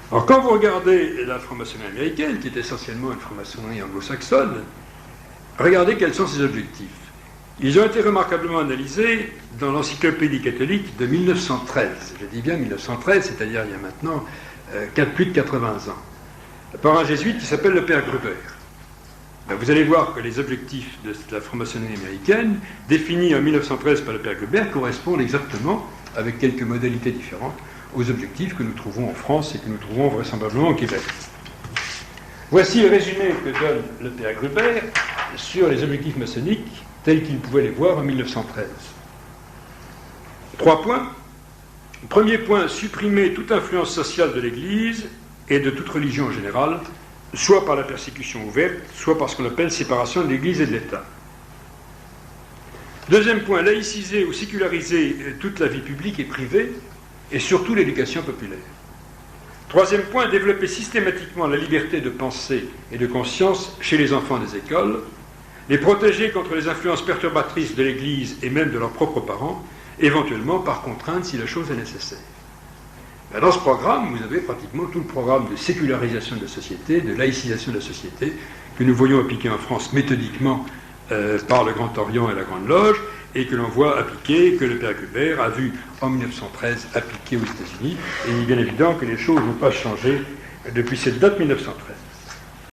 Alors quand vous regardez la franc-maçonnerie américaine, qui est essentiellement une franc-maçonnerie anglo-saxonne, regardez quels sont ses objectifs. Ils ont été remarquablement analysés dans l'encyclopédie catholique de 1913. Je dis bien 1913, c'est-à-dire il y a maintenant plus de 80 ans, par un jésuite qui s'appelle le père Gruber. Vous allez voir que les objectifs de la franc-maçonnerie américaine, définis en 1913 par le père Gruber, correspondent exactement, avec quelques modalités différentes, aux objectifs que nous trouvons en France et que nous trouvons vraisemblablement au Québec. Voici le résumé que donne le père Gruber sur les objectifs maçonniques tels qu'il pouvait les voir en 1913. 3 points. Premier point, supprimer toute influence sociale de l'Église et de toute religion en général, soit par la persécution ouverte, soit par ce qu'on appelle séparation de l'Église et de l'État. Deuxième point, laïciser ou séculariser toute la vie publique et privée, et surtout l'éducation populaire. Troisième point, développer systématiquement la liberté de pensée et de conscience chez les enfants des écoles, les protéger contre les influences perturbatrices de l'Église et même de leurs propres parents, éventuellement par contrainte si la chose est nécessaire. Dans ce programme, vous avez pratiquement tout le programme de sécularisation de la société, de laïcisation de la société, que nous voyons appliquer en France méthodiquement par le Grand Orient et la Grande Loge, et que l'on voit appliquer, que le père Gruber a vu en 1913 appliqué aux États-Unis. Et il est bien évident que les choses n'ont pas changé depuis cette date 1913.